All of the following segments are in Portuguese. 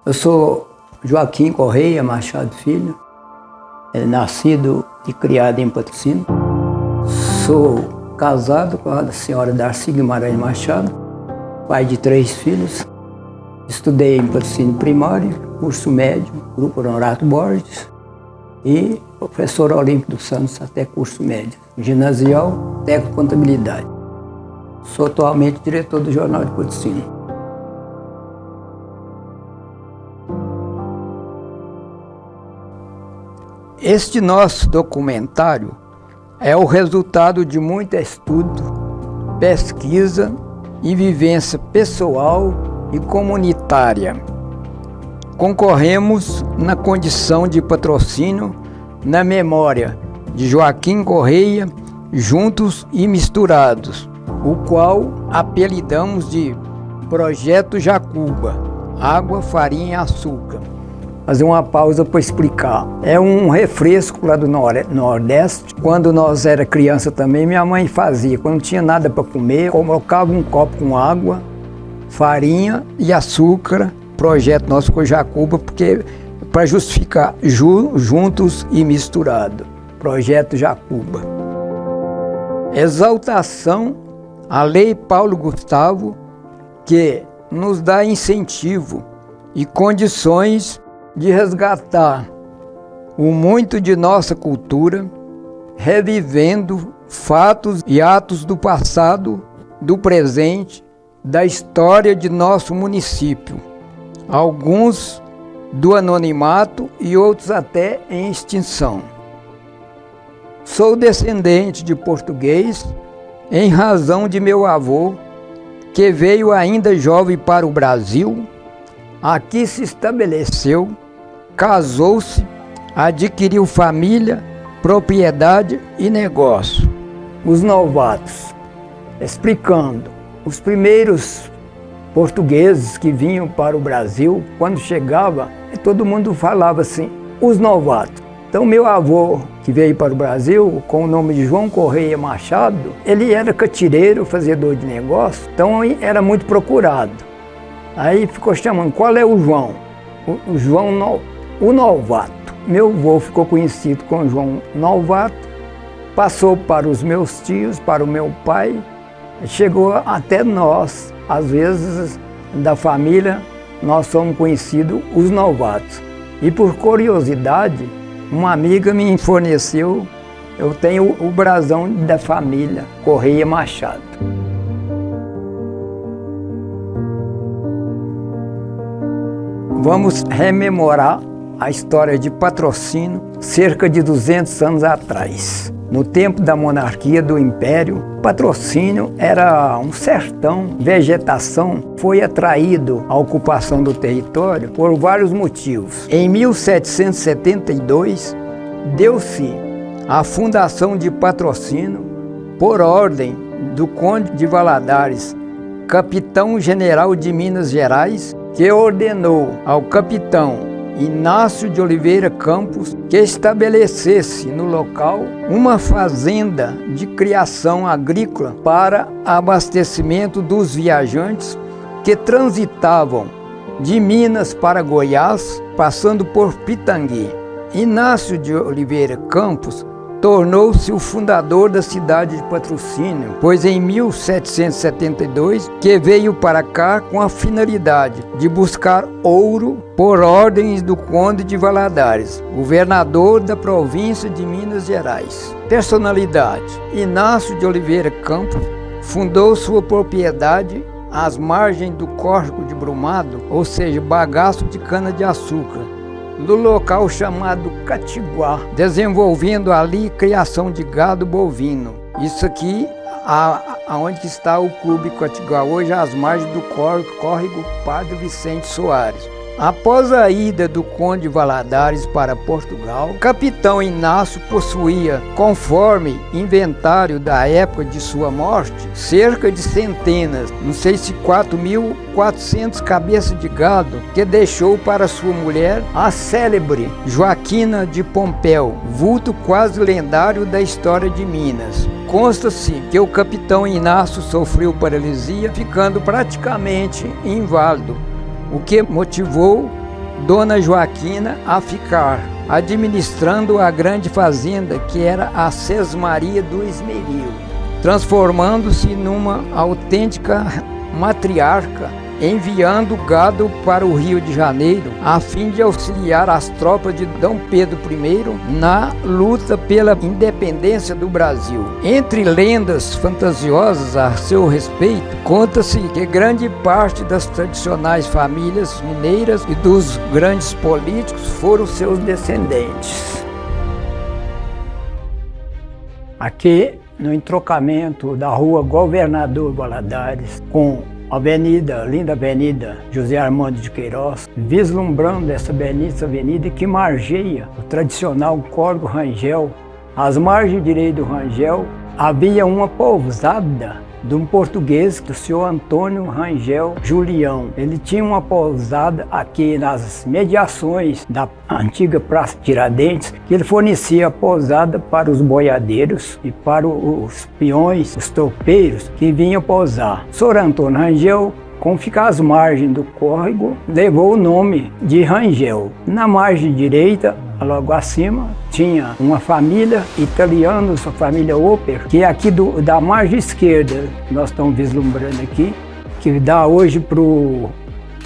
Eu sou Joaquim Correia Machado Filho, nascido e criado em Patrocínio. Sou casado com a senhora Darcy Guimarães Machado, pai de 3 filhos. Estudei em Patrocínio primário, curso médio, Grupo Honorato Borges e professor Olímpio dos Santos até curso médio, ginasial, técnico contabilidade. Sou atualmente diretor do Jornal de Patrocínio. Este nosso documentário é o resultado de muito estudo, pesquisa e vivência pessoal e comunitária. Concorremos na condição de patrocínio na memória de Joaquim Correia, Juntos e Misturados, o qual apelidamos de Projeto Jacuba, Água, Farinha e Açúcar. Fazer uma pausa para explicar. É um refresco lá do Nordeste. Quando nós era criança também, minha mãe fazia. Quando não tinha nada para comer, colocava um copo com água, farinha e açúcar. Projeto nosso com Jacuba, porque para justificar juntos e misturado. Projeto Jacuba. Exaltação à Lei Paulo Gustavo, que nos dá incentivo e condições de resgatar o muito de nossa cultura, revivendo fatos e atos do passado, do presente, da história de nosso município. Alguns do anonimato e outros até em extinção. Sou descendente de português em razão de meu avô, que veio ainda jovem para o Brasil, aqui se estabeleceu, casou-se, adquiriu família, propriedade e negócio. Os novatos, explicando, os primeiros portugueses que vinham para o Brasil, quando chegava, todo mundo falava assim, os novatos. Então meu avô, que veio para o Brasil, com o nome de João Correia Machado, ele era catireiro, fazedor de negócio, então era muito procurado. Aí ficou chamando, qual é o João? O João, o novato. Meu avô ficou conhecido como João Novato, passou para os meus tios, para o meu pai, chegou até nós, às vezes da família, nós somos conhecidos os novatos. E por curiosidade, uma amiga me forneceu, eu tenho o brasão da família Correia Machado. Vamos rememorar a história de Patrocínio cerca de 200 anos atrás. No tempo da monarquia do Império, Patrocínio era um sertão, vegetação, foi atraído à ocupação do território por vários motivos. Em 1772, deu-se a fundação de Patrocínio por ordem do Conde de Valadares, capitão-general de Minas Gerais, que ordenou ao capitão Inácio de Oliveira Campos que estabelecesse no local uma fazenda de criação agrícola para abastecimento dos viajantes que transitavam de Minas para Goiás, passando por Pitangui. Inácio de Oliveira Campos tornou-se o fundador da cidade de Patrocínio, pois em 1772 que veio para cá com a finalidade de buscar ouro por ordens do Conde de Valadares, governador da província de Minas Gerais. Personalidade: Inácio de Oliveira Campos fundou sua propriedade às margens do Córrego de Brumado, ou seja, bagaço de cana-de-açúcar, no local chamado Catiguá, desenvolvendo ali criação de gado bovino. Isso aqui, aonde está o Clube Catiguá, hoje às margens do Córrego Padre Vicente Soares. Após a ida do Conde Valadares para Portugal, o capitão Inácio possuía, conforme inventário da época de sua morte, cerca de centenas, não sei se 4.400 cabeças de gado, que deixou para sua mulher, a célebre Joaquina de Pompéu, vulto quase lendário da história de Minas. Consta-se que o capitão Inácio sofreu paralisia, ficando praticamente inválido, o que motivou Dona Joaquina a ficar administrando a grande fazenda que era a Sesmaria do Esmeril, transformando-se numa autêntica matriarca, enviando gado para o Rio de Janeiro a fim de auxiliar as tropas de D. Pedro I na luta pela independência do Brasil. Entre lendas fantasiosas a seu respeito, conta-se que grande parte das tradicionais famílias mineiras e dos grandes políticos foram seus descendentes. Aqui, no entrocamento da rua Governador Valadares com Avenida, linda Avenida José Armando de Queiroz, vislumbrando essa avenida que margeia o tradicional Córrego Rangel. Às margens direitas do Rangel havia uma pousada de um português, do senhor Antônio Rangel Julião. Ele tinha uma pousada aqui nas mediações da antiga Praça Tiradentes, que ele fornecia a pousada para os boiadeiros e para os peões, os tropeiros que vinham pousar. O senhor Antônio Rangel, como fica às margens do córrego, levou o nome de Rangel. Na margem direita, logo acima, tinha uma família italiana, a família Oper, que é aqui da margem esquerda, nós estamos vislumbrando aqui, que dá hoje para o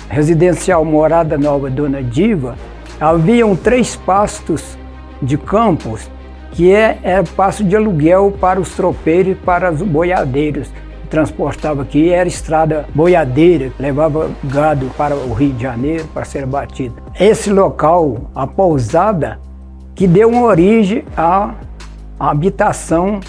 residencial Morada Nova Dona Diva. Haviam 3 pastos de campos, que era pasto de aluguel para os tropeiros e para os boiadeiros. Transportava aqui, era estrada boiadeira, levava gado para o Rio de Janeiro para ser abatido. Esse local, a pousada, que deu uma origem à habitação,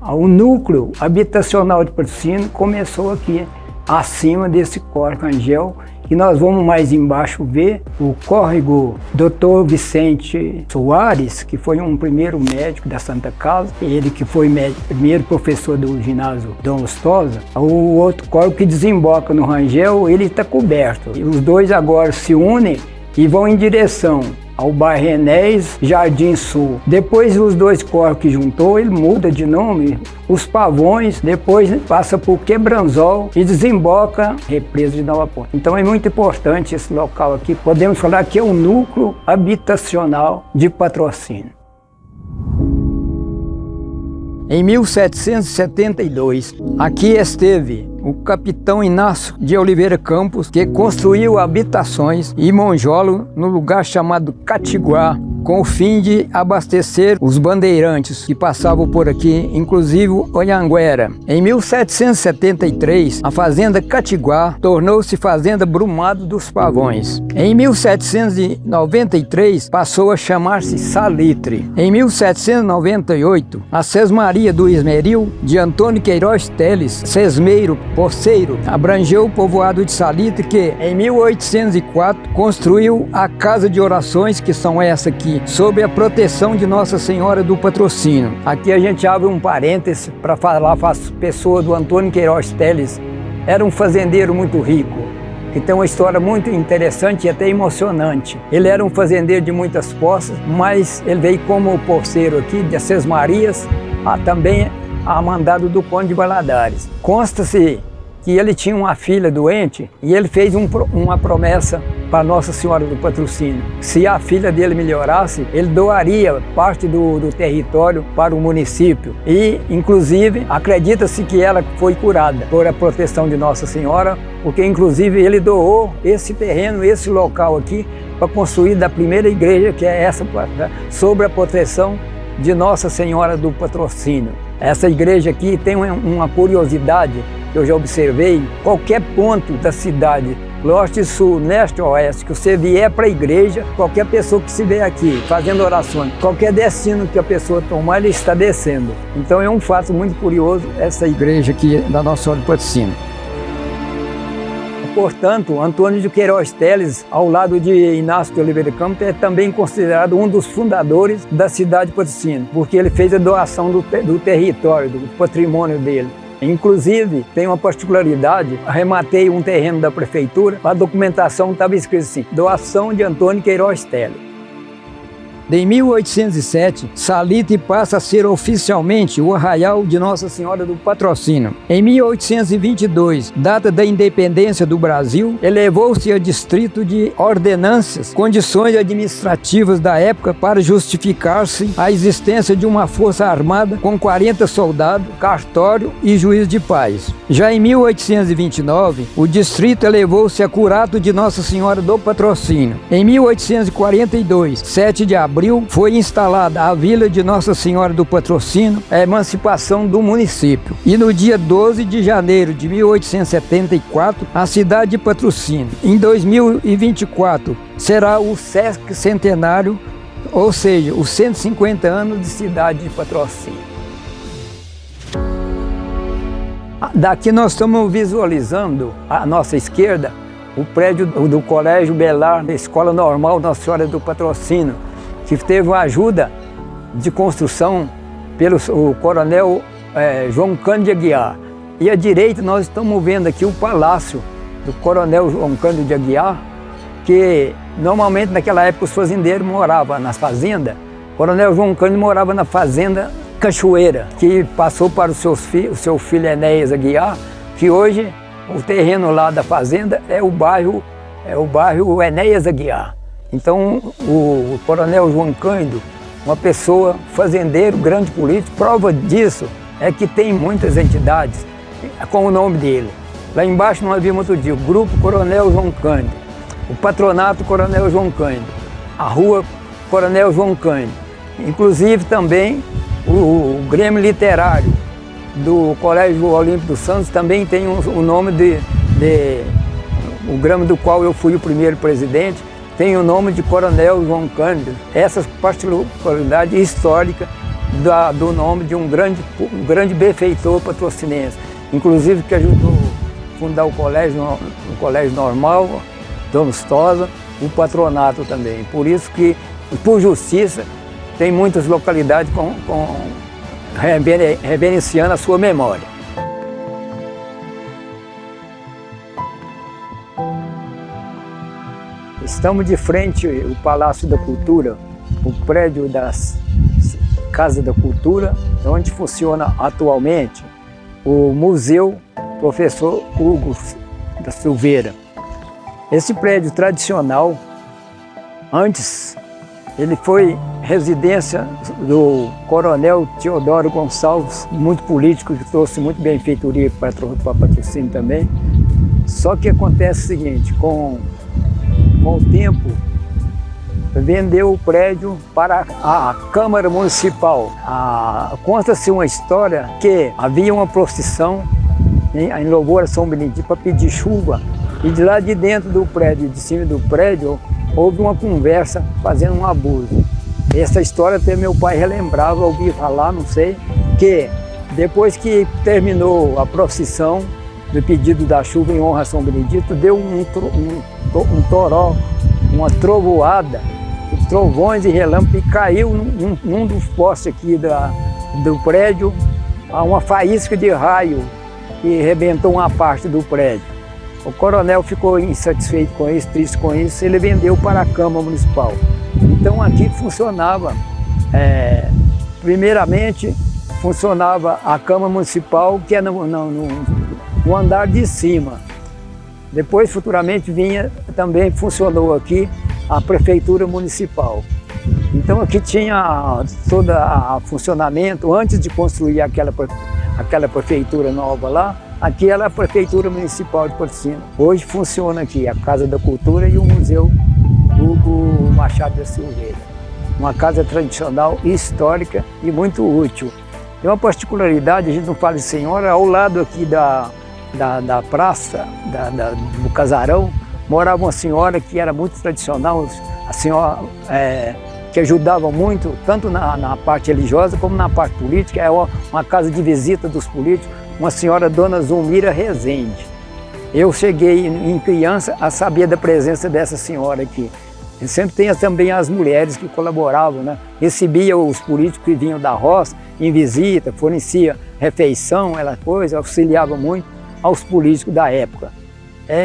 ao núcleo habitacional de Patrocínio, começou aqui, acima desse córrego Rangel, e nós vamos mais embaixo ver o córrego Dr. Vicente Soares, que foi um primeiro médico da Santa Casa, ele que foi primeiro professor do ginásio Dom Lustosa. O outro córrego que desemboca no Rangel, ele está coberto. E os dois agora se unem e vão em direção ao bairro Enéas, Jardim Sul. Depois os dois córregos que juntou, ele muda de nome, os Pavões, depois passa por Quebranzol e desemboca Represa de Nova Ponte. Então é muito importante esse local aqui, podemos falar que é um núcleo habitacional de Patrocínio. Em 1772, aqui esteve o capitão Inácio de Oliveira Campos, que construiu habitações e monjolo no lugar chamado Catiguá, com o fim de abastecer os bandeirantes que passavam por aqui, inclusive o Anhanguera. Em 1773, a fazenda Catiguá tornou-se fazenda Brumado dos Pavões. Em 1793, passou a chamar-se Salitre. Em 1798, a Sesmaria do Esmeril, de Antônio Queiroz Teles, Sesmeiro Poceiro, abrangeu o povoado de Salitre, que em 1804 construiu a Casa de Orações, que são essa aqui, sob a proteção de Nossa Senhora do Patrocínio. Aqui a gente abre um parêntese para falar para as pessoas do Antônio Queiroz Teles. Era um fazendeiro muito rico, que tem uma história muito interessante e até emocionante. Ele era um fazendeiro de muitas posses, mas ele veio como porceiro aqui de Sesmarias, também a mandado do Conde de Valadares. Consta-se que ele tinha uma filha doente e ele fez uma promessa para Nossa Senhora do Patrocínio. Se a filha dele melhorasse, ele doaria parte do território para o município. E, inclusive, acredita-se que ela foi curada por a proteção de Nossa Senhora, porque, inclusive, ele doou esse terreno, esse local aqui, para construir da primeira igreja, que é essa, sob a proteção de Nossa Senhora do Patrocínio. Essa igreja aqui tem uma curiosidade que eu já observei. Qualquer ponto da cidade, norte, sul, leste ou oeste, que você vier para a igreja, qualquer pessoa que se vê aqui fazendo orações, qualquer destino que a pessoa tomar, ele está descendo. Então é um fato muito curioso essa igreja aqui da Nossa Senhora do Patrocínio. Portanto, Antônio de Queiroz Teles, ao lado de Inácio de Oliveira Campos, é também considerado um dos fundadores da cidade de Patrocínio, porque ele fez a doação do território, do patrimônio dele. Inclusive, tem uma particularidade, arrematei um terreno da prefeitura, a documentação estava escrito assim, doação de Antônio Queiroz Teles. Em 1807, Salitre passa a ser oficialmente o Arraial de Nossa Senhora do Patrocínio. Em 1822, data da independência do Brasil, elevou-se a distrito de ordenâncias, condições administrativas da época para justificar-se a existência de uma força armada com 40 soldados, cartório e juiz de paz. Já em 1829, o distrito elevou-se a curato de Nossa Senhora do Patrocínio. Em 1842, 7 de abril, foi instalada a Vila de Nossa Senhora do Patrocínio, a emancipação do município. E no dia 12 de janeiro de 1874, a cidade de Patrocínio. Em 2024, será o Sesc Centenário, ou seja, os 150 anos de cidade de Patrocínio. Daqui nós estamos visualizando, à nossa esquerda, o prédio do Colégio Belar, da Escola Normal Nossa Senhora do Patrocínio, que teve uma ajuda de construção pelo coronel João Cândido de Aguiar. E à direita nós estamos vendo aqui o palácio do coronel João Cândido de Aguiar, que normalmente naquela época os fazendeiros moravam nas fazendas. O coronel João Cândido morava na fazenda Cachoeira, que passou para o seu filho Enéas Aguiar, que hoje o terreno lá da fazenda é o bairro Enéas Aguiar. Então o coronel João Cândido, uma pessoa fazendeiro, grande político, prova disso é que tem muitas entidades com o nome dele. Lá embaixo nós vimos outro dia o Grupo Coronel João Cândido, o Patronato Coronel João Cândido, a Rua Coronel João Cândido, inclusive também o Grêmio Literário do Colégio Olímpico dos Santos também tem o nome o Grêmio do qual eu fui o primeiro presidente, tem o nome de Coronel João Cândido. Essa particularidade histórica do nome de um grande benfeitor patrocinense, inclusive que ajudou a fundar o colégio normal, Dom Lustosa, o patronato também. Por isso que, por justiça, tem muitas localidades reverenciando a sua memória. Estamos de frente ao Palácio da Cultura, o prédio da Casa da Cultura, onde funciona atualmente o Museu Professor Hugo da Silveira. Esse prédio tradicional, antes, ele foi residência do coronel Teodoro Gonçalves, muito político, que trouxe muito benfeitoria para Patrocínio também. Só que acontece o seguinte, com o tempo, vendeu o prédio para a Câmara Municipal. Conta-se uma história que havia uma procissão em louvor a São Benedito para pedir chuva, e de lá de dentro do prédio, de cima do prédio, houve uma conversa fazendo um abuso. Essa história até meu pai relembrava, ouvi falar, não sei, que depois que terminou a procissão do pedido da chuva em honra a São Benedito, deu um toró, uma trovoada, trovões e relâmpagos, e caiu num dos postes aqui do prédio uma faísca de raio que arrebentou uma parte do prédio. O coronel ficou insatisfeito com isso, triste com isso, ele vendeu para a Câmara Municipal. Então aqui funcionava, primeiramente funcionava a Câmara Municipal, que é no andar de cima. Depois, futuramente, também funcionou aqui a Prefeitura Municipal. Então aqui tinha todo o funcionamento, antes de construir aquela prefeitura nova lá, aqui era a Prefeitura Municipal de Patrocínio. Hoje funciona aqui a Casa da Cultura e o Museu Hugo Machado da Silveira. Uma casa tradicional, histórica e muito útil. Tem uma particularidade, a gente não fala de senhora, ao lado aqui da praça, do casarão, morava uma senhora que era muito tradicional, a senhora que ajudava muito, tanto na parte religiosa como na parte política. É uma casa de visita dos políticos, uma senhora Dona Zulmira Rezende. Eu cheguei em criança a saber da presença dessa senhora aqui. E sempre tem também as mulheres que colaboravam, né? Recebia os políticos que vinham da roça em visita, fornecia refeição, auxiliava muito aos políticos da época.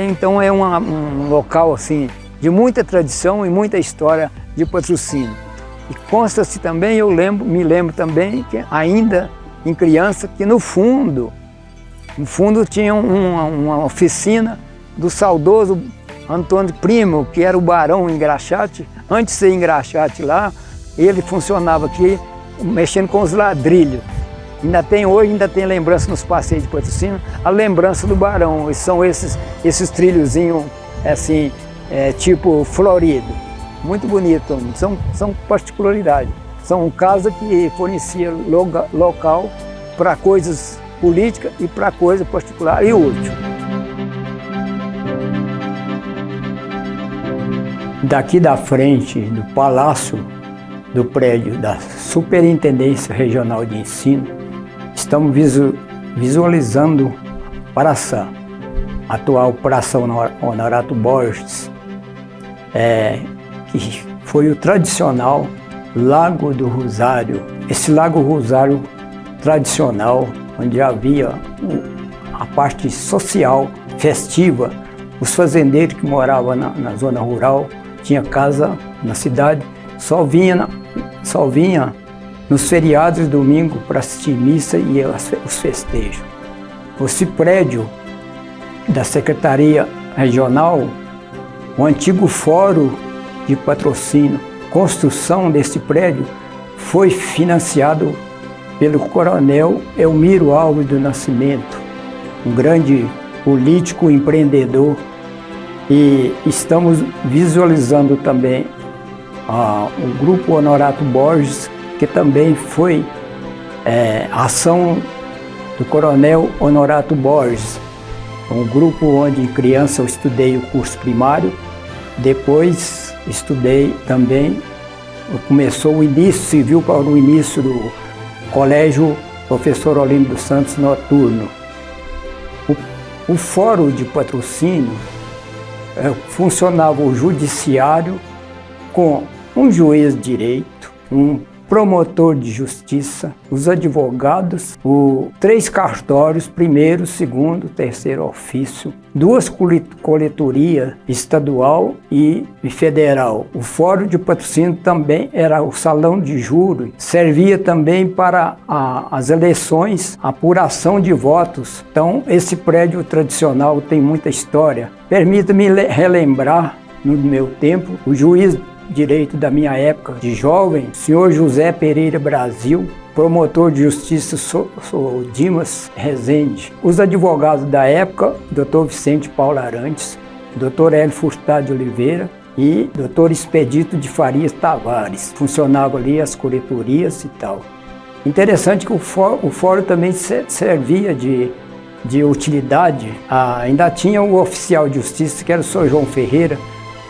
Então é um local assim, de muita tradição e muita história de Patrocínio. E consta-se também, me lembro também, que ainda em criança, que no fundo tinha uma oficina do saudoso Antônio Primo, que era o barão Engraxate. Antes de ser Engraxate lá, ele funcionava aqui mexendo com os ladrilhos. Ainda tem lembrança nos passeios de Patrocínio, a lembrança do barão. E são esses trilhozinhos assim, tipo florido. Muito bonito, são particularidades. São casas que forneciam local para coisas políticas e para coisa particular e útil. Daqui da frente do palácio do prédio da Superintendência Regional de Ensino, estamos visualizando Praça, atual Praça Honorato Borges, que foi o tradicional Lago do Rosário. Esse Lago Rosário tradicional, onde havia a parte social, festiva, os fazendeiros que moravam na zona rural, tinha casa na cidade, só vinha nos feriados de domingo para assistir missa e os festejos. Esse prédio da Secretaria Regional, o antigo Fórum de Patrocínio, construção desse prédio foi financiado pelo coronel Elmiro Alves do Nascimento, um grande político empreendedor. E estamos visualizando também o Grupo Honorato Borges, que também foi ação do coronel Honorato Borges, um grupo onde criança eu estudei o curso primário, depois estudei também, começou o início civil para o início do Colégio Professor Olímpio dos Santos Noturno. O Fórum de Patrocínio funcionava o judiciário com um juiz de direito, um promotor de justiça, os advogados, 3 cartórios, primeiro, segundo, terceiro ofício, 2 coletorias estadual e federal. O Fórum de Patrocínio também era o salão de júri, servia também para as eleições, apuração de votos. Então, esse prédio tradicional tem muita história. Permita-me relembrar, no meu tempo, o juiz direito da minha época de jovem, senhor José Pereira Brasil, promotor de justiça Dimas Rezende. Os advogados da época, Dr. Vicente Paulo Arantes, Dr. Hélio Furtado de Oliveira e Dr. Expedito de Farias Tavares. Funcionavam ali as coletorias e tal. Interessante que o fórum também servia de utilidade. Ainda tinha o oficial de justiça, que era o senhor João Ferreira,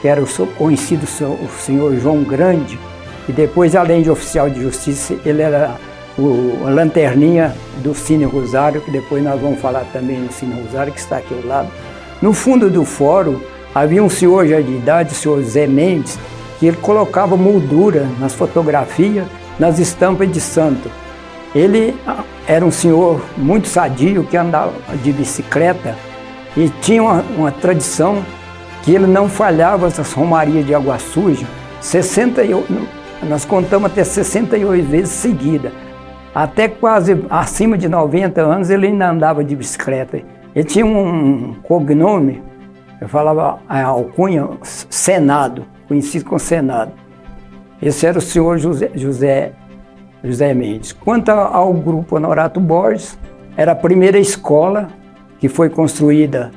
que era o conhecido o senhor João Grande, e depois, além de oficial de justiça, ele era a lanterninha do Cine Rosário, que depois nós vamos falar também no Cine Rosário, que está aqui ao lado. No fundo do fórum, havia um senhor já de idade, o senhor Zé Mendes, que ele colocava moldura nas fotografias, nas estampas de santo. Ele era um senhor muito sadio, que andava de bicicleta, e tinha uma tradição que ele não falhava essas romarias de água suja, nós contamos até 68 vezes seguida. Até quase acima de 90 anos ele ainda andava de bicicleta. Ele tinha um cognome, eu falava a alcunha, Senado, conhecido como Senado. Esse era o senhor José Mendes. Quanto ao Grupo Honorato Borges, era a primeira escola que foi construída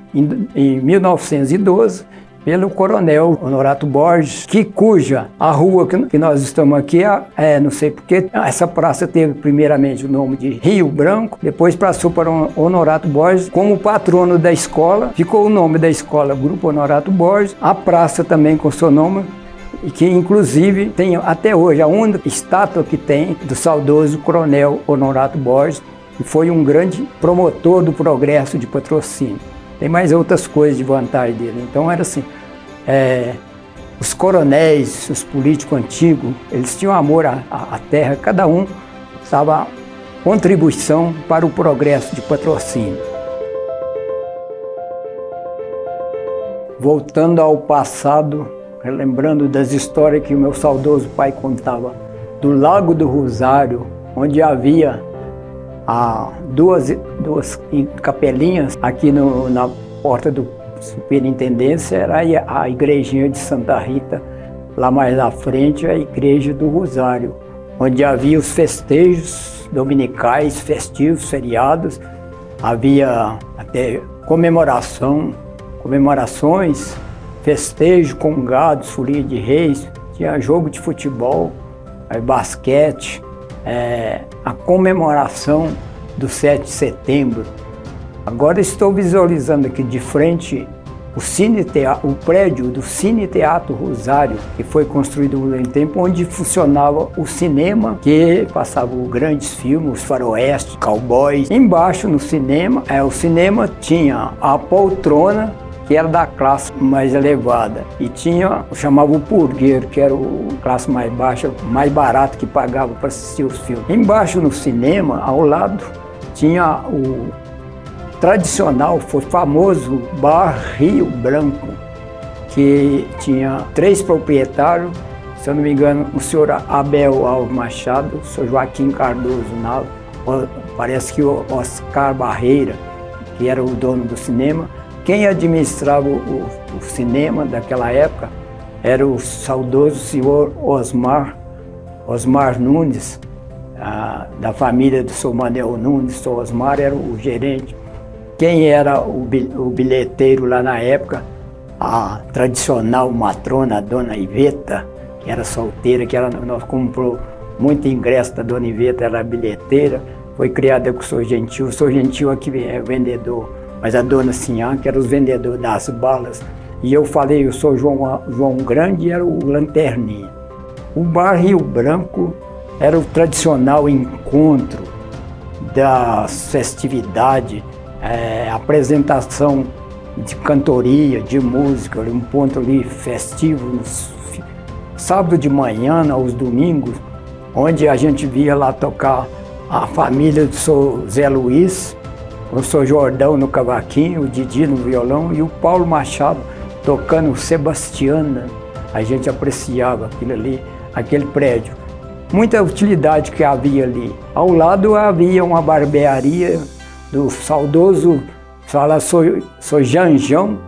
em 1912 pelo coronel Honorato Borges, cuja a rua que nós estamos aqui, não sei porquê, essa praça teve primeiramente o nome de Rio Branco, depois passou para Honorato Borges como patrono da escola, ficou o nome da escola Grupo Honorato Borges, a praça também com seu nome, e que inclusive tem até hoje a única estátua que tem do saudoso coronel Honorato Borges, que foi um grande promotor do progresso de Patrocínio. Tem mais outras coisas de vantagem dele. Então era assim, os coronéis, os políticos antigos, eles tinham amor à terra, cada um dava contribuição para o progresso de Patrocínio. Voltando ao passado, relembrando das histórias que o meu saudoso pai contava do Lago do Rosário, onde havia duas capelinhas aqui na porta do Superintendência, era a igrejinha de Santa Rita, lá mais à frente a igreja do Rosário, onde havia os festejos dominicais, festivos, feriados, havia até comemorações, festejo, congados, folia de reis, tinha jogo de futebol, basquete, a comemoração do 7 de setembro. Agora estou visualizando aqui de frente o prédio do Cine Teatro Rosário, que foi construído em tempo onde funcionava o cinema, que passava grandes filmes, os faroeste, cowboys. Embaixo no cinema, o cinema tinha a poltrona, que era da classe mais elevada, e chamava o purgueiro, que era a classe mais baixa, mais barato, que pagava para assistir os filmes. Embaixo no cinema, ao lado, tinha o tradicional, foi famoso Bar Rio Branco, que tinha 3 proprietários, se eu não me engano, o senhor Abel Alves Machado, o senhor Joaquim Cardoso Nalo, parece que o Oscar Barreira, que era o dono do cinema. Quem administrava o cinema daquela época era o saudoso senhor Osmar Nunes, da família do senhor Manuel Nunes. O senhor Osmar era o gerente. Quem era o bilheteiro lá na época? A tradicional matrona, a dona Iveta, que era solteira, nós comprou muito ingresso da dona Iveta, era bilheteira, foi criada com o senhor Gentil. O senhor Gentil aqui é vendedor, mas a dona Sinhá, que era os vendedores das balas. E eu falei, eu sou João Grande, e era o Lanterninha. O Bar Rio Branco era o tradicional encontro das festividades, apresentação de cantoria, de música, um ponto ali festivo, sábado de manhã, aos domingos, onde a gente via lá tocar a família do Sr. Zé Luiz, o Sr. Jordão no cavaquinho, o Didi no violão e o Paulo Machado tocando Sebastiana. A gente apreciava aquilo ali, aquele prédio. Muita utilidade que havia ali. Ao lado havia uma barbearia do saudoso, Sr. Janjão,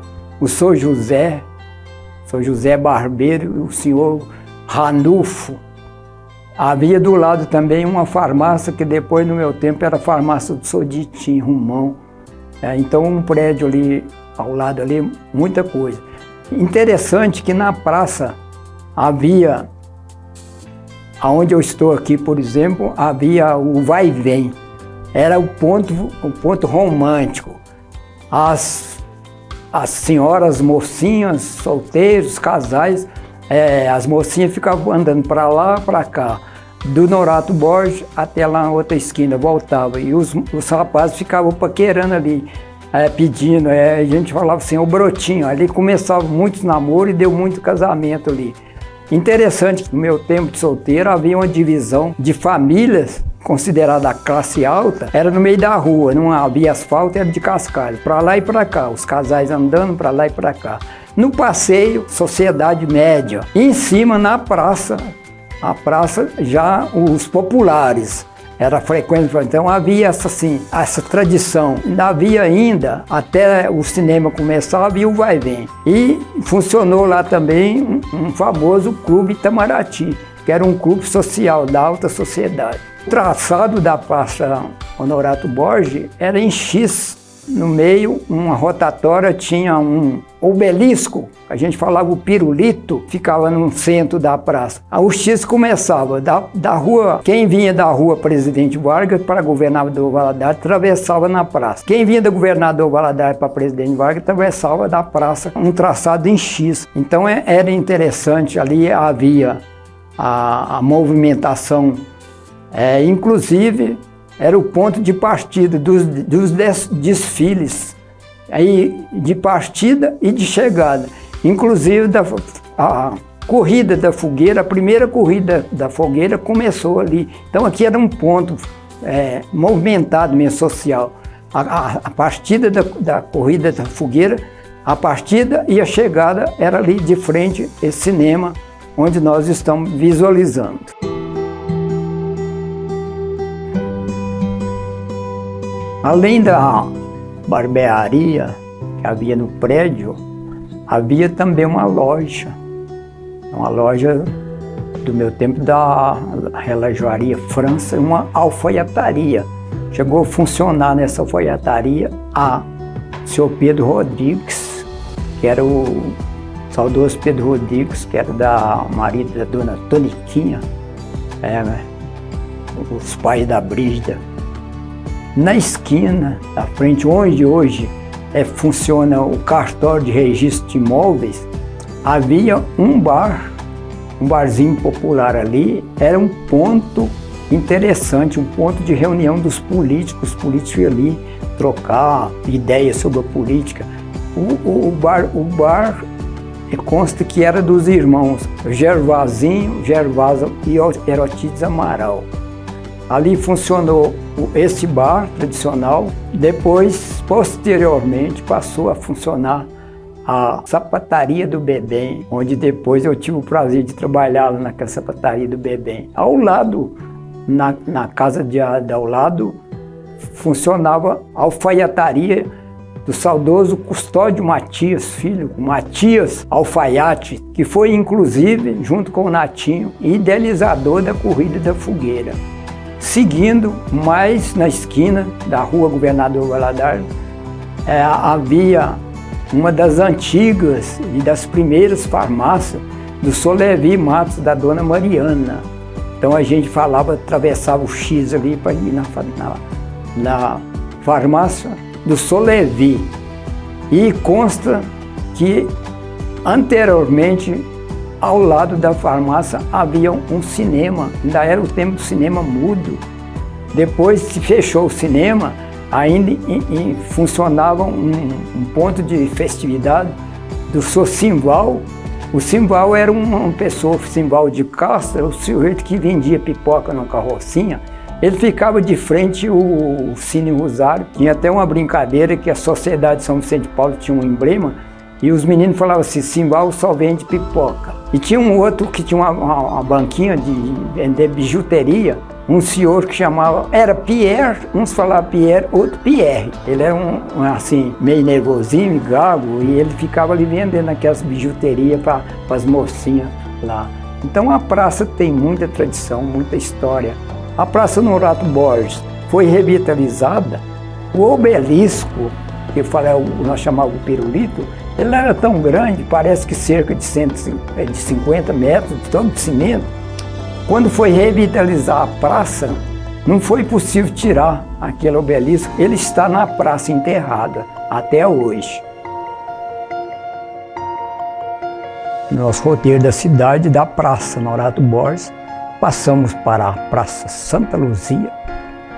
o Sr. José Barbeiro e o Sr. Ranulfo. Havia do lado também uma farmácia, que depois, no meu tempo, era a farmácia do Sr. Ditim Romão. Então, um prédio ali, ao lado ali, muita coisa. Interessante que na praça havia, aonde eu estou aqui, por exemplo, havia o vai e vem. Era o ponto romântico. As senhoras, mocinhas, solteiros, casais, as mocinhas ficavam andando para lá, para cá, do Norato Borges até lá na outra esquina, voltava. E os rapazes ficavam paquerando ali, pedindo, a gente falava assim, o brotinho. Ali começava muitos namoros e deu muito casamento ali. Interessante que no meu tempo de solteiro havia uma divisão de famílias considerada a classe alta, era no meio da rua, não havia asfalto, era de cascalho, para lá e para cá, os casais andando para lá e para cá. No passeio, sociedade média. E em cima, na praça, a praça já os populares. Era frequente, então havia essa tradição. Havia ainda, até o cinema começar, havia o vai e vem. E funcionou lá também um famoso Clube Itamaraty, que era um clube social da alta sociedade. O traçado da Praça Honorato Borges era em X. No meio, uma rotatória, tinha um obelisco, a gente falava o pirulito, ficava no centro da praça. O X começava da rua, quem vinha da rua Presidente Vargas para Governador Valadares atravessava na praça. Quem vinha do Governador Valadares para Presidente Vargas atravessava da praça, um traçado em X. Então era interessante, ali havia a movimentação, inclusive era o ponto de partida dos desfiles, aí de partida e de chegada. Inclusive a corrida da fogueira, a primeira corrida da fogueira começou ali. Então aqui era um ponto movimentado mesmo, social. A partida da corrida da fogueira, a partida e a chegada era ali de frente, esse cinema onde nós estamos visualizando. Além da barbearia que havia no prédio, havia também uma loja do meu tempo da Relojoaria França, uma alfaiataria. Chegou a funcionar nessa alfaiataria a senhor Pedro Rodrigues, que era o saudoso Pedro Rodrigues, que era da marido da dona Toniquinha, os pais da Brígida. Na esquina, da frente, onde hoje funciona o cartório de registro de imóveis, havia um barzinho popular ali. Era um ponto interessante, um ponto de reunião dos políticos. Os políticos iam ali trocar ideias sobre a política. O bar consta que era dos irmãos Gervásio e Herotides Amaral. Ali funcionou esse bar tradicional. Depois, posteriormente, passou a funcionar a sapataria do Bebem, onde depois eu tive o prazer de trabalhar lá naquela sapataria do Bebem. Ao lado, na casa ao lado, funcionava a alfaiataria do saudoso Custódio Matias Filho, Matias Alfaiate, que foi inclusive, junto com o Natinho, idealizador da Corrida da Fogueira. Seguindo, mais na esquina da rua Governador Valadares, havia uma das antigas e das primeiras farmácias do Solevi Matos, da Dona Mariana. Então a gente atravessava o X ali para ir na farmácia do Solevi. E consta que anteriormente, ao lado da farmácia, havia um cinema, ainda era o tempo do cinema mudo. Depois se fechou o cinema, ainda funcionava um ponto de festividade do Sr. Simval. O Simval era uma pessoa, Simval de Castro, o sujeito que vendia pipoca na carrocinha. Ele ficava de frente ao Cine Rosário. Tinha até uma brincadeira que a Sociedade de São Vicente de Paulo tinha um emblema, e os meninos falavam assim: Simval só vende pipoca. E tinha um outro que tinha uma banquinha de vender bijuteria, um senhor que era Pierre, uns falavam Pierre, outro Pierre. Ele era assim, meio nervosinho, gago, e ele ficava ali vendendo aquelas bijuterias para as mocinhas lá. Então a praça tem muita tradição, muita história. A Praça Norato Borges foi revitalizada. O obelisco, que nós chamávamos o pirulito, ele era tão grande, parece que cerca de 50 metros, todo de cimento. Quando foi revitalizar a praça, não foi possível tirar aquele obelisco. Ele está na praça enterrado até hoje. Nosso roteiro da cidade, da Praça Norato Borges, passamos para a Praça Santa Luzia.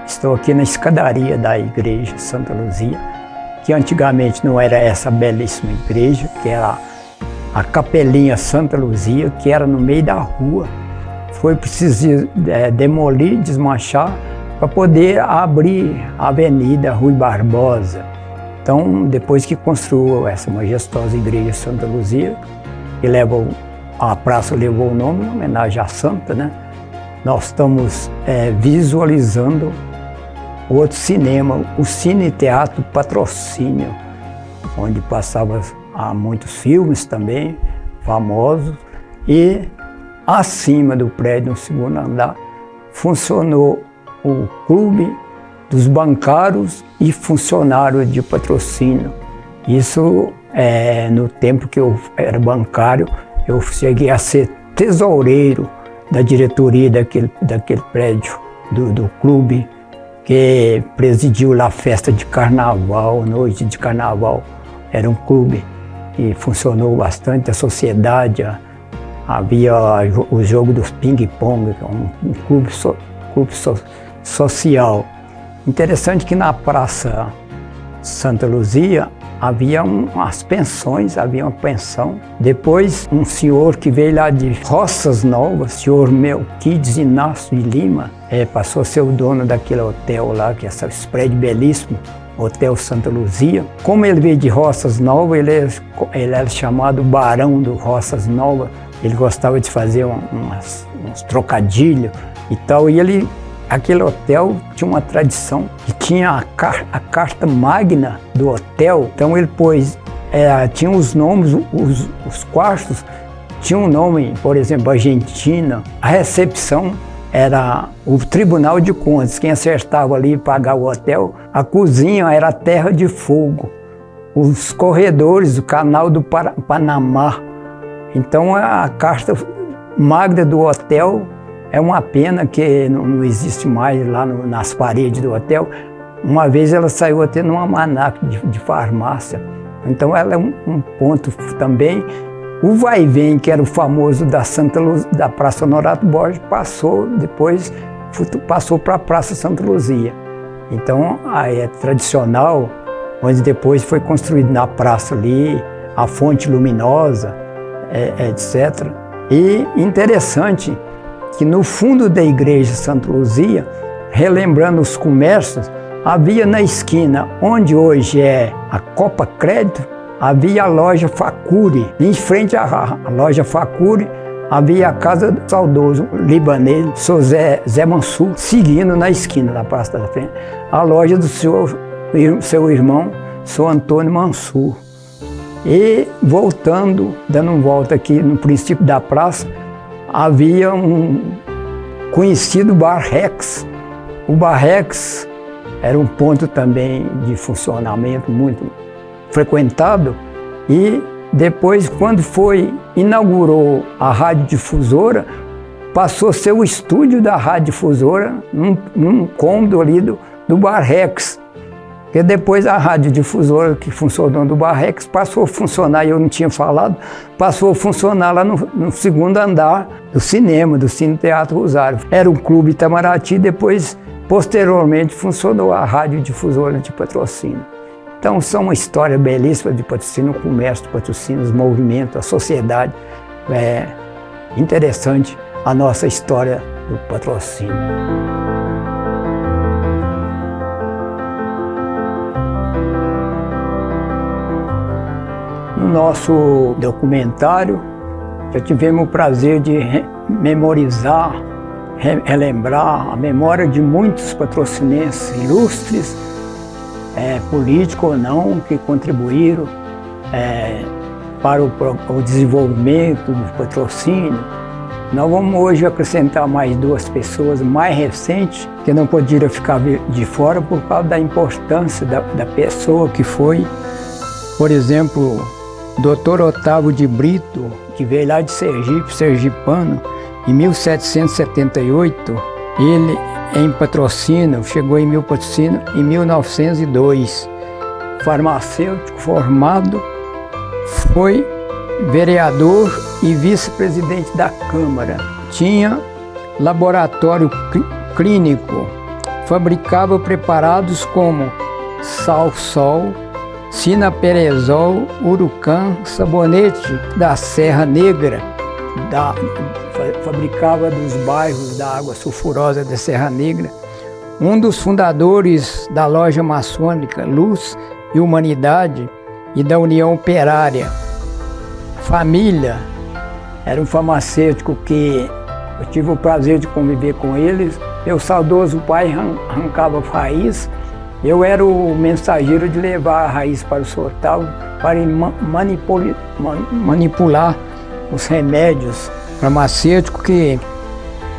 Estou aqui na escadaria da igreja Santa Luzia, que antigamente não era essa belíssima igreja, que era a Capelinha Santa Luzia, que era no meio da rua. Foi preciso demolir, desmanchar, para poder abrir a Avenida Rui Barbosa. Então, depois que construiu essa majestosa igreja Santa Luzia, que a praça levou o nome em homenagem à Santa, né? Nós estamos visualizando outro cinema, o Cine Teatro Patrocínio, onde passava muitos filmes também, famosos. E acima do prédio, no segundo andar, funcionou o Clube dos Bancários e Funcionários de Patrocínio. Isso, no tempo que eu era bancário, eu cheguei a ser tesoureiro da diretoria daquele prédio, do clube, que presidiu lá a festa de carnaval, noite de carnaval. Era um clube que funcionou bastante, a sociedade, havia o jogo dos ping-pong, um clube social. Interessante que na Praça Santa Luzia havia umas pensões, havia uma pensão. Depois, um senhor que veio lá de Roças Novas, senhor Melquides Inácio de Lima, passou a ser o dono daquele hotel lá, que é esse prédio belíssimo, Hotel Santa Luzia. Como ele veio de Roças Novas, ele era chamado Barão do Roças Novas. Ele gostava de fazer uns trocadilhos e tal, e ele Aquele hotel tinha uma tradição que tinha a carta magna do hotel. Então ele tinha os nomes, os quartos tinham um nome, por exemplo, Argentina. A recepção era o Tribunal de Contas, quem acertava ali pagar o hotel. A cozinha era a Terra de Fogo. Os corredores, o Canal do Panamá. Então a carta magna do hotel é uma pena que não existe mais lá nas paredes do hotel. Uma vez ela saiu até num almanaque de farmácia. Então ela é um ponto também. O vai-vem, que era o famoso da Praça Honorato Borges, depois passou para a Praça Santa Luzia. Então é tradicional, onde depois foi construído na praça ali, a fonte luminosa, etc. E interessante que no fundo da igreja Santa Luzia, relembrando os comércios, havia na esquina, onde hoje é a Copa Crédito, havia a loja Facuri. Em frente à loja Facuri, havia a casa do saudoso libanês, Zé Mansur, seguindo na esquina da Praça da Frente, a loja do seu irmão, Sr. Antônio Mansur. E dando uma volta aqui no princípio da praça, havia um conhecido Bar Rex. O Bar Rex era um ponto também de funcionamento muito frequentado, e depois, quando inaugurou a radiodifusora, passou a ser o estúdio da radiodifusora num cômodo ali do Bar Rex. Porque depois a radiodifusora que funcionou do Bar Rex passou a funcionar, e eu não tinha falado, passou a funcionar lá no segundo andar do cinema, do Cine Teatro Rosário. Era um clube Itamaraty, depois, posteriormente, funcionou a radiodifusora de Patrocínio. Então são uma história belíssima de Patrocínio, o comércio de Patrocínio, os movimentos, a sociedade. É interessante a nossa história do Patrocínio. No nosso documentário, já tivemos o prazer de memorizar, relembrar a memória de muitos patrocinenses ilustres, políticos ou não, que contribuíram para o desenvolvimento do patrocínio. Nós vamos hoje acrescentar mais duas pessoas mais recentes, que não poderiam ficar de fora por causa da importância da pessoa que foi. Por exemplo, Dr. Otávio de Brito, que veio lá de Sergipe, sergipano, em 1778, ele em Patrocínio, chegou em Patrocínio em 1902. Farmacêutico formado, foi vereador e vice-presidente da Câmara. Tinha laboratório clínico, fabricava preparados como Sal-Sol, Sinaperezol, Urucã, sabonete da Serra Negra, fabricava dos bairros da água sulfurosa da Serra Negra. Um dos fundadores da loja maçônica Luz e Humanidade e da União Operária. Família, era um farmacêutico que eu tive o prazer de conviver com eles. Meu saudoso pai arrancava raiz. Eu era o mensageiro de levar a raiz para o Sr. Otávio para ele manipular os remédios farmacêuticos, que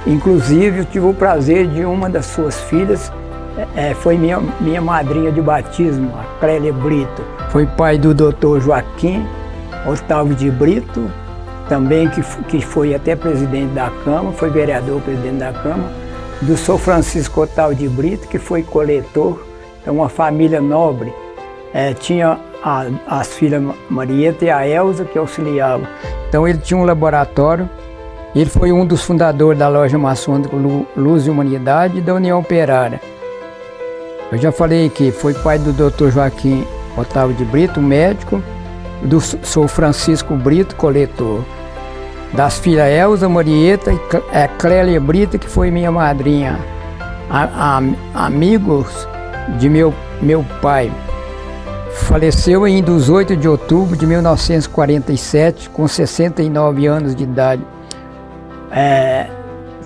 inclusive eu tive o prazer de uma das suas filhas, foi minha madrinha de batismo, a Clélia Brito. Foi pai do Dr. Joaquim Otávio de Brito, também que foi até presidente da Câmara, foi vereador, presidente da Câmara, do Sr. Francisco Otávio de Brito, que foi coletor. Então, uma família nobre. Tinha as filhas Marieta e a Elza, que auxiliavam. Então, ele tinha um laboratório. Ele foi um dos fundadores da loja maçônica Luz e Humanidade e da União Operária. Eu já falei que foi pai do Dr. Joaquim Otávio de Brito, médico, do Sr. Francisco Brito, coletor, das filhas Elza, Marieta e Clélia Brito, que foi minha madrinha, amigos de meu pai. Faleceu em 18 de outubro de 1947, com 69 anos de idade.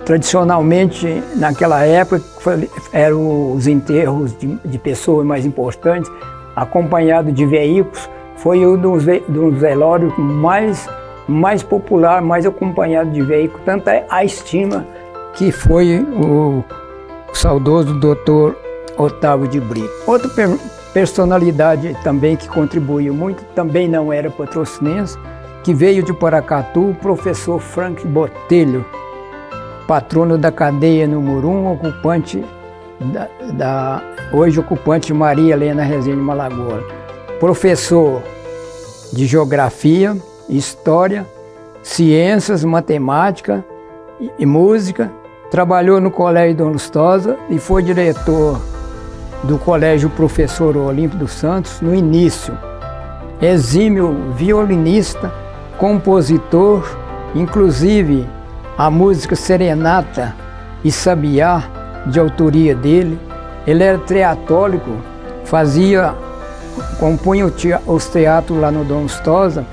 Tradicionalmente, naquela época, eram os enterros de pessoas mais importantes, acompanhado de veículos. Foi um dos velórios mais popular, mais acompanhado de veículos. Tanto é a estima que foi o saudoso Dr. Otávio de Brito. Outra personalidade também que contribuiu muito, também não era patrocinense, que veio de Paracatu, o professor Frank Botelho, patrono da cadeia no Murum, ocupante hoje ocupante Maria Helena Rezende Malagora. Professor de Geografia, História, Ciências, Matemática e Música, trabalhou no Colégio Dom Lustosa e foi diretor do Colégio Professor Olímpio dos Santos no início. Exímio violinista, compositor, inclusive a música Serenata e Sabiá, de autoria dele. Ele era triatólico, compunha os teatros lá no Dom Lustosa.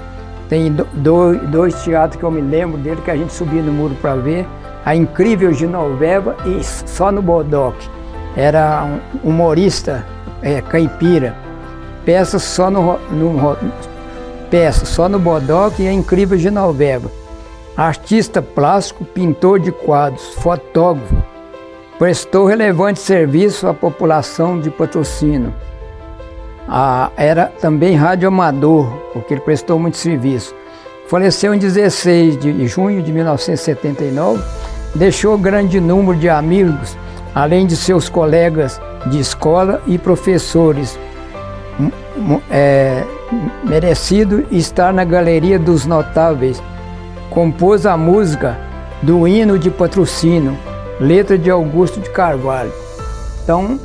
Tem dois teatros que eu me lembro dele, que a gente subia no muro para ver. A Incrível Genoveva e Só no Bodoque. Era um humorista caipira. Peça só no Bodoque e A Incrível Genoveva. Artista plástico, pintor de quadros, fotógrafo. Prestou relevante serviço à população de Patrocínio. Era também radioamador, porque ele prestou muito serviço. Faleceu em 16 de junho de 1979, deixou grande número de amigos, além de seus colegas de escola e professores. Merecido estar na galeria dos notáveis. Compôs a música do hino de Patrocínio, letra de Augusto de Carvalho. Então,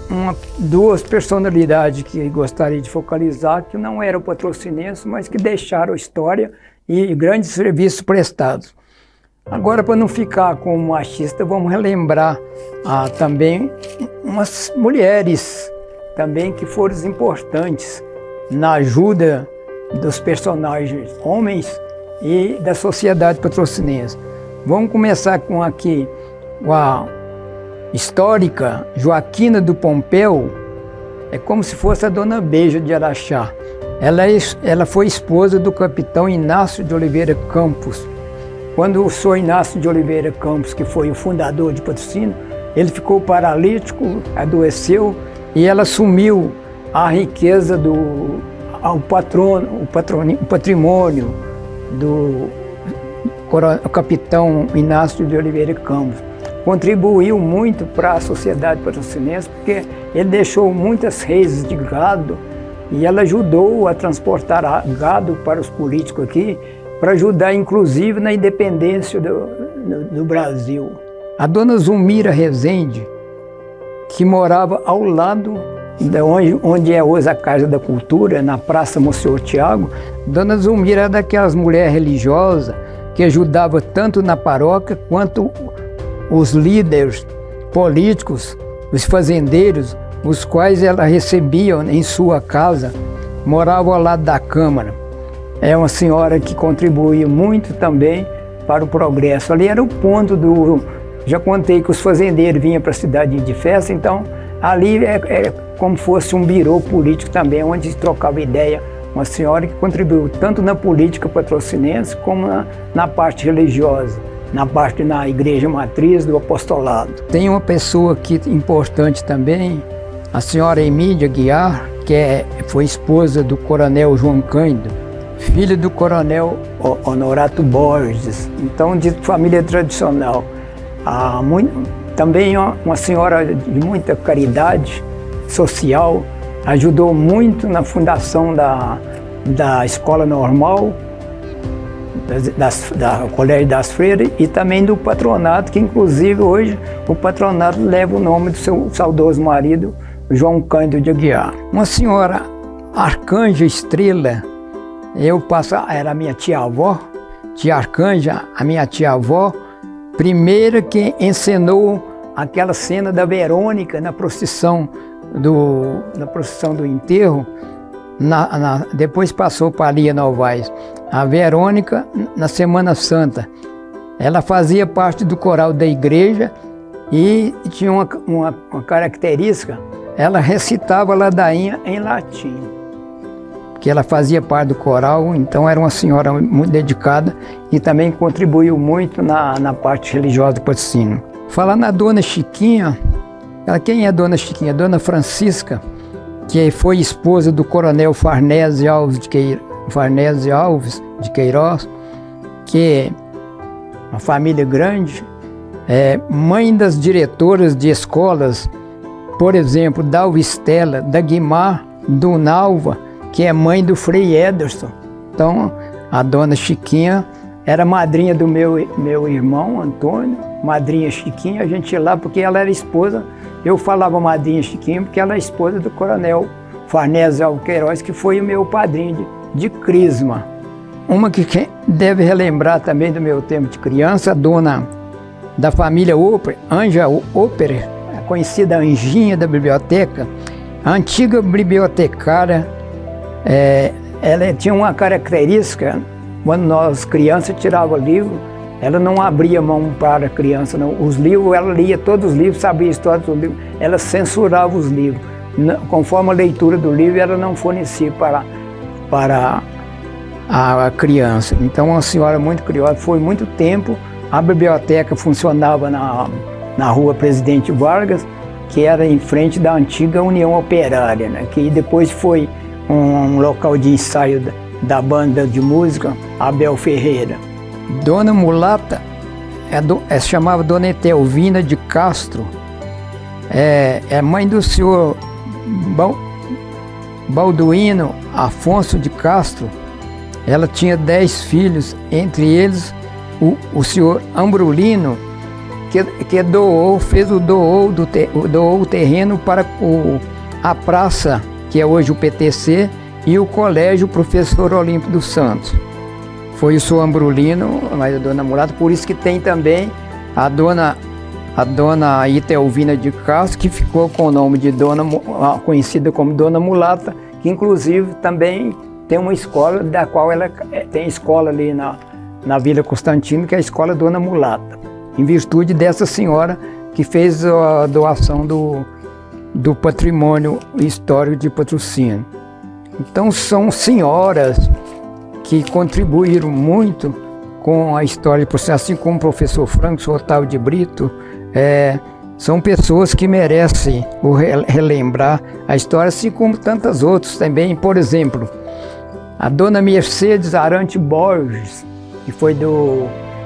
duas personalidades que gostaria de focalizar, que não eram patrocinenses, mas que deixaram história e grandes serviços prestados. Agora, para não ficar como machista, vamos relembrar também umas mulheres também que foram importantes na ajuda dos personagens homens e da sociedade patrocinense. Vamos começar com a histórica Joaquina do Pompéu. É como se fosse a Dona Beija de Araxá. Ela foi esposa do capitão Inácio de Oliveira Campos. Quando o senhor Inácio de Oliveira Campos, que foi o fundador de Patrocínio, ele ficou paralítico, adoeceu, e ela assumiu a riqueza o patrimônio do capitão Inácio de Oliveira Campos. Contribuiu muito para a sociedade patrocinense, porque ele deixou muitas reses de gado e ela ajudou a transportar gado para os políticos aqui, para ajudar inclusive na independência do Brasil. A dona Zulmira Rezende, que morava ao lado de onde é hoje a Casa da Cultura, na Praça Monsenhor Tiago, dona Zulmira era daquelas mulheres religiosas que ajudava tanto na paróquia quanto os líderes políticos, os fazendeiros, os quais ela recebia em sua casa, moravam ao lado da Câmara. É uma senhora que contribuía muito também para o progresso. Ali era o ponto já contei que os fazendeiros vinham para a cidade de festa, então ali é como fosse um birô político também, onde se trocava ideia. Uma senhora que contribuiu tanto na política patrocinense como na parte religiosa, na igreja matriz do apostolado. Tem uma pessoa aqui importante também, a senhora Emília Guiar, que foi esposa do coronel João Cândido, filho do coronel Honorato Borges, então de família tradicional. Também uma senhora de muita caridade social, ajudou muito na fundação da Escola Normal, da Colégio das Freiras e também do patronato, que inclusive hoje o patronato leva o nome do seu saudoso marido, João Cândido de Aguiar. Uma senhora Arcanja Estrela, era a minha tia-avó, tia Arcanja, a minha tia-avó, primeira que encenou aquela cena da Verônica na procissão do enterro. Depois passou para Lia Novaes. A Verônica na Semana Santa. Ela fazia parte do coral da igreja e tinha uma característica, ela recitava a ladainha em latim, que ela fazia parte do coral, então era uma senhora muito dedicada e também contribuiu muito na parte religiosa do patrocínio. Falando na Dona Chiquinha, quem é Dona Chiquinha? Dona Francisca, que foi esposa do coronel Farnese Alves de Queiroz, que é uma família grande, mãe das diretoras de escolas, por exemplo, da Alvistela, da Guimar, do Nalva, que é mãe do Frei Ederson. Então, a Dona Chiquinha era madrinha do meu irmão, Antônio, madrinha Chiquinha. A gente ia lá porque ela era esposa, eu falava madrinha Chiquinha porque ela é esposa do coronel Farnese Alves Queiroz, que foi o meu padrinho de crisma. Uma que deve relembrar também do meu tempo de criança, a dona da família Oper, Anja Oper, conhecida Anjinha da biblioteca, a antiga bibliotecária. Ela tinha uma característica, quando nós crianças tirávamos livro, ela não abria mão para a criança, não. Os livros, ela lia todos os livros, sabia a história dos livros, ela censurava os livros. Conforme a leitura do livro, ela não fornecia para a criança. Então, uma senhora muito curiosa, foi muito tempo. A biblioteca funcionava na rua Presidente Vargas, que era em frente da antiga União Operária, né? Que depois foi um local de ensaio da banda de música Abel Ferreira. Dona Mulata se chamava Dona Etelvina de Castro, é mãe do senhor Balduino Afonso de Castro. Ela tinha 10 filhos, entre eles o senhor Ambrolino, que doou o terreno para a praça, que é hoje o PTC, e o colégio Professor Olímpio dos Santos. Foi o senhor Ambrolino, mas a Dona Mulata, por isso que tem também a dona Itelvina de Castro, que ficou com o nome de conhecida como Dona Mulata, que inclusive também tem uma escola, da qual ela tem escola ali na Vila Constantino, que é a Escola Dona Mulata, em virtude dessa senhora que fez a doação do patrimônio histórico de Patrocínio. Então são senhoras que contribuíram muito com a história de Patrocínio, assim como o professor Franco, o senhor Otávio de Brito. São pessoas que merecem relembrar a história, assim como tantas outras também. Por exemplo, a Dona Mercedes Arante Borges, que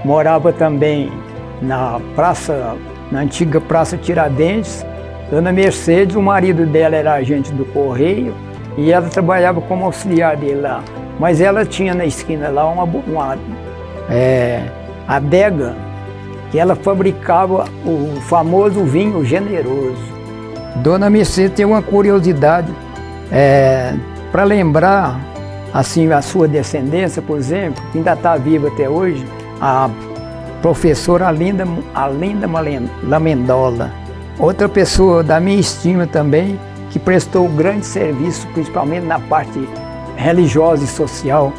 morava também na antiga Praça Tiradentes. Dona Mercedes, o marido dela era agente do Correio e ela trabalhava como auxiliar dele lá. Mas ela tinha na esquina lá uma adega, que ela fabricava o famoso vinho generoso. Dona Mercedes tem uma curiosidade para lembrar assim a sua descendência, por exemplo, que ainda está viva até hoje, a professora Alinda Lamendola. Outra pessoa da minha estima também, que prestou grande serviço, principalmente na parte religiosa e social,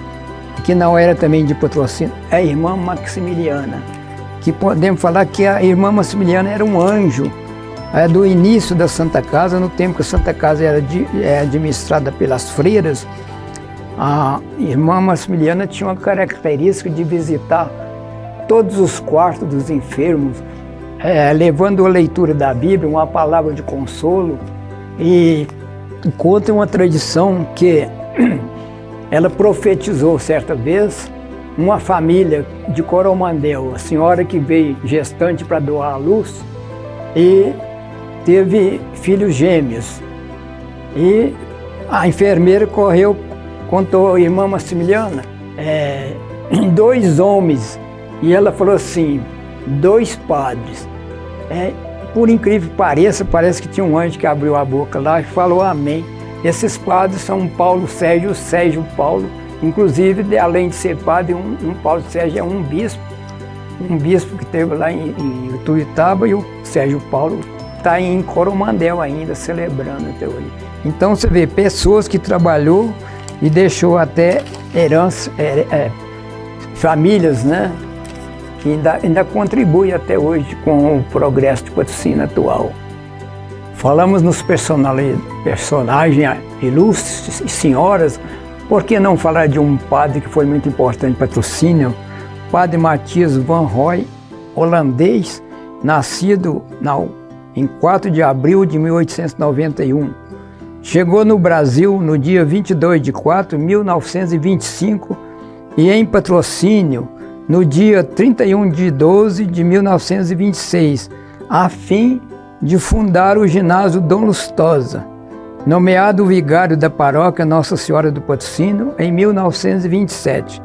que não era também de Patrocínio, é a irmã Maximiliana, que podemos falar que a irmã Maximiliana era um anjo do início da Santa Casa, no tempo que a Santa Casa era administrada pelas freiras. A irmã Maximiliana tinha uma característica de visitar todos os quartos dos enfermos, levando a leitura da Bíblia, uma palavra de consolo. E conta uma tradição que ela profetizou certa vez uma família de Coromandel, a senhora que veio gestante para doar à luz e teve filhos gêmeos. E a enfermeira correu, contou a irmã Maximiliana, 2 homens, e ela falou assim, 2 padres. Por incrível que pareça, parece que tinha um anjo que abriu a boca lá e falou amém. Esses padres são Paulo Sérgio e Sérgio Paulo, inclusive, além de ser padre, um Paulo Sérgio é um bispo que teve lá em Tuiutaba, e o Sérgio Paulo está em Coromandel ainda, celebrando até hoje. Então você vê pessoas que trabalhou e deixou até herança, famílias, né, que ainda contribui até hoje com o progresso de Patrocínio atual. Falamos nos personagens ilustres e senhoras, por que não falar de um padre que foi muito importante em Patrocínio, Padre Matias Van Roy, holandês, nascido em 4 de abril de 1891. Chegou no Brasil no dia 22 de 4 de 1925 e em Patrocínio no dia 31 de 12 de 1926, a fim de fundar o ginásio Dom Lustosa, nomeado vigário da paróquia Nossa Senhora do Patrocínio em 1927.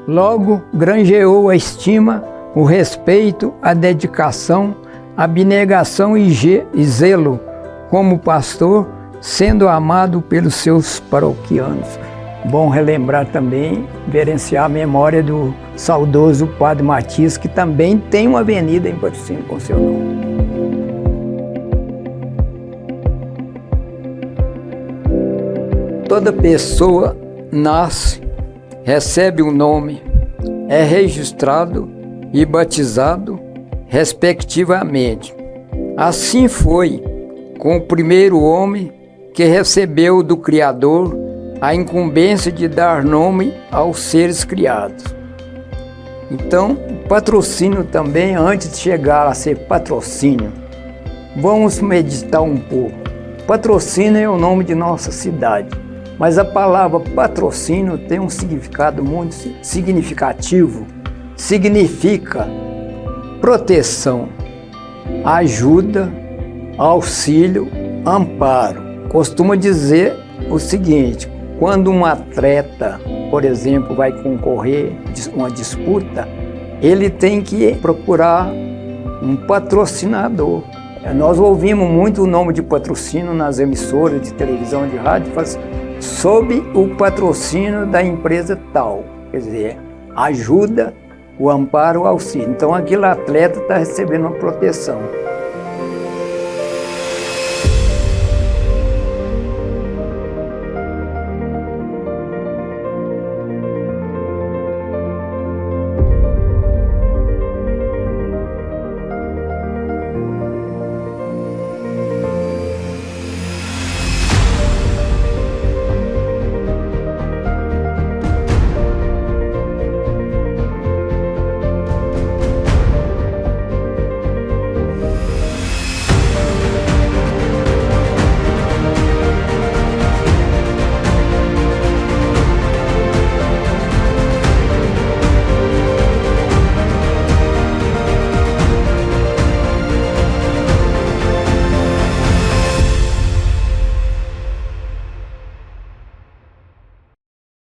Logo, granjeou a estima, o respeito, a dedicação, a abnegação e zelo como pastor, sendo amado pelos seus paroquianos. Bom relembrar também, verenciar a memória do saudoso Padre Matias, que também tem uma avenida em Patrocínio com seu nome. Toda pessoa nasce, recebe um nome, é registrado e batizado, respectivamente. Assim foi com o primeiro homem que recebeu do Criador a incumbência de dar nome aos seres criados. Então, o patrocínio também, antes de chegar a ser patrocínio, vamos meditar um pouco. Patrocínio é o nome de nossa cidade. Mas a palavra patrocínio tem um significado muito significativo. Significa proteção, ajuda, auxílio, amparo. Costuma dizer o seguinte: quando um atleta, por exemplo, vai concorrer a uma disputa, ele tem que procurar um patrocinador. Nós ouvimos muito o nome de patrocínio nas emissoras de televisão, de rádio, sob o patrocínio da empresa tal, quer dizer, ajuda, o amparo, o auxílio. Então aquele atleta está recebendo uma proteção.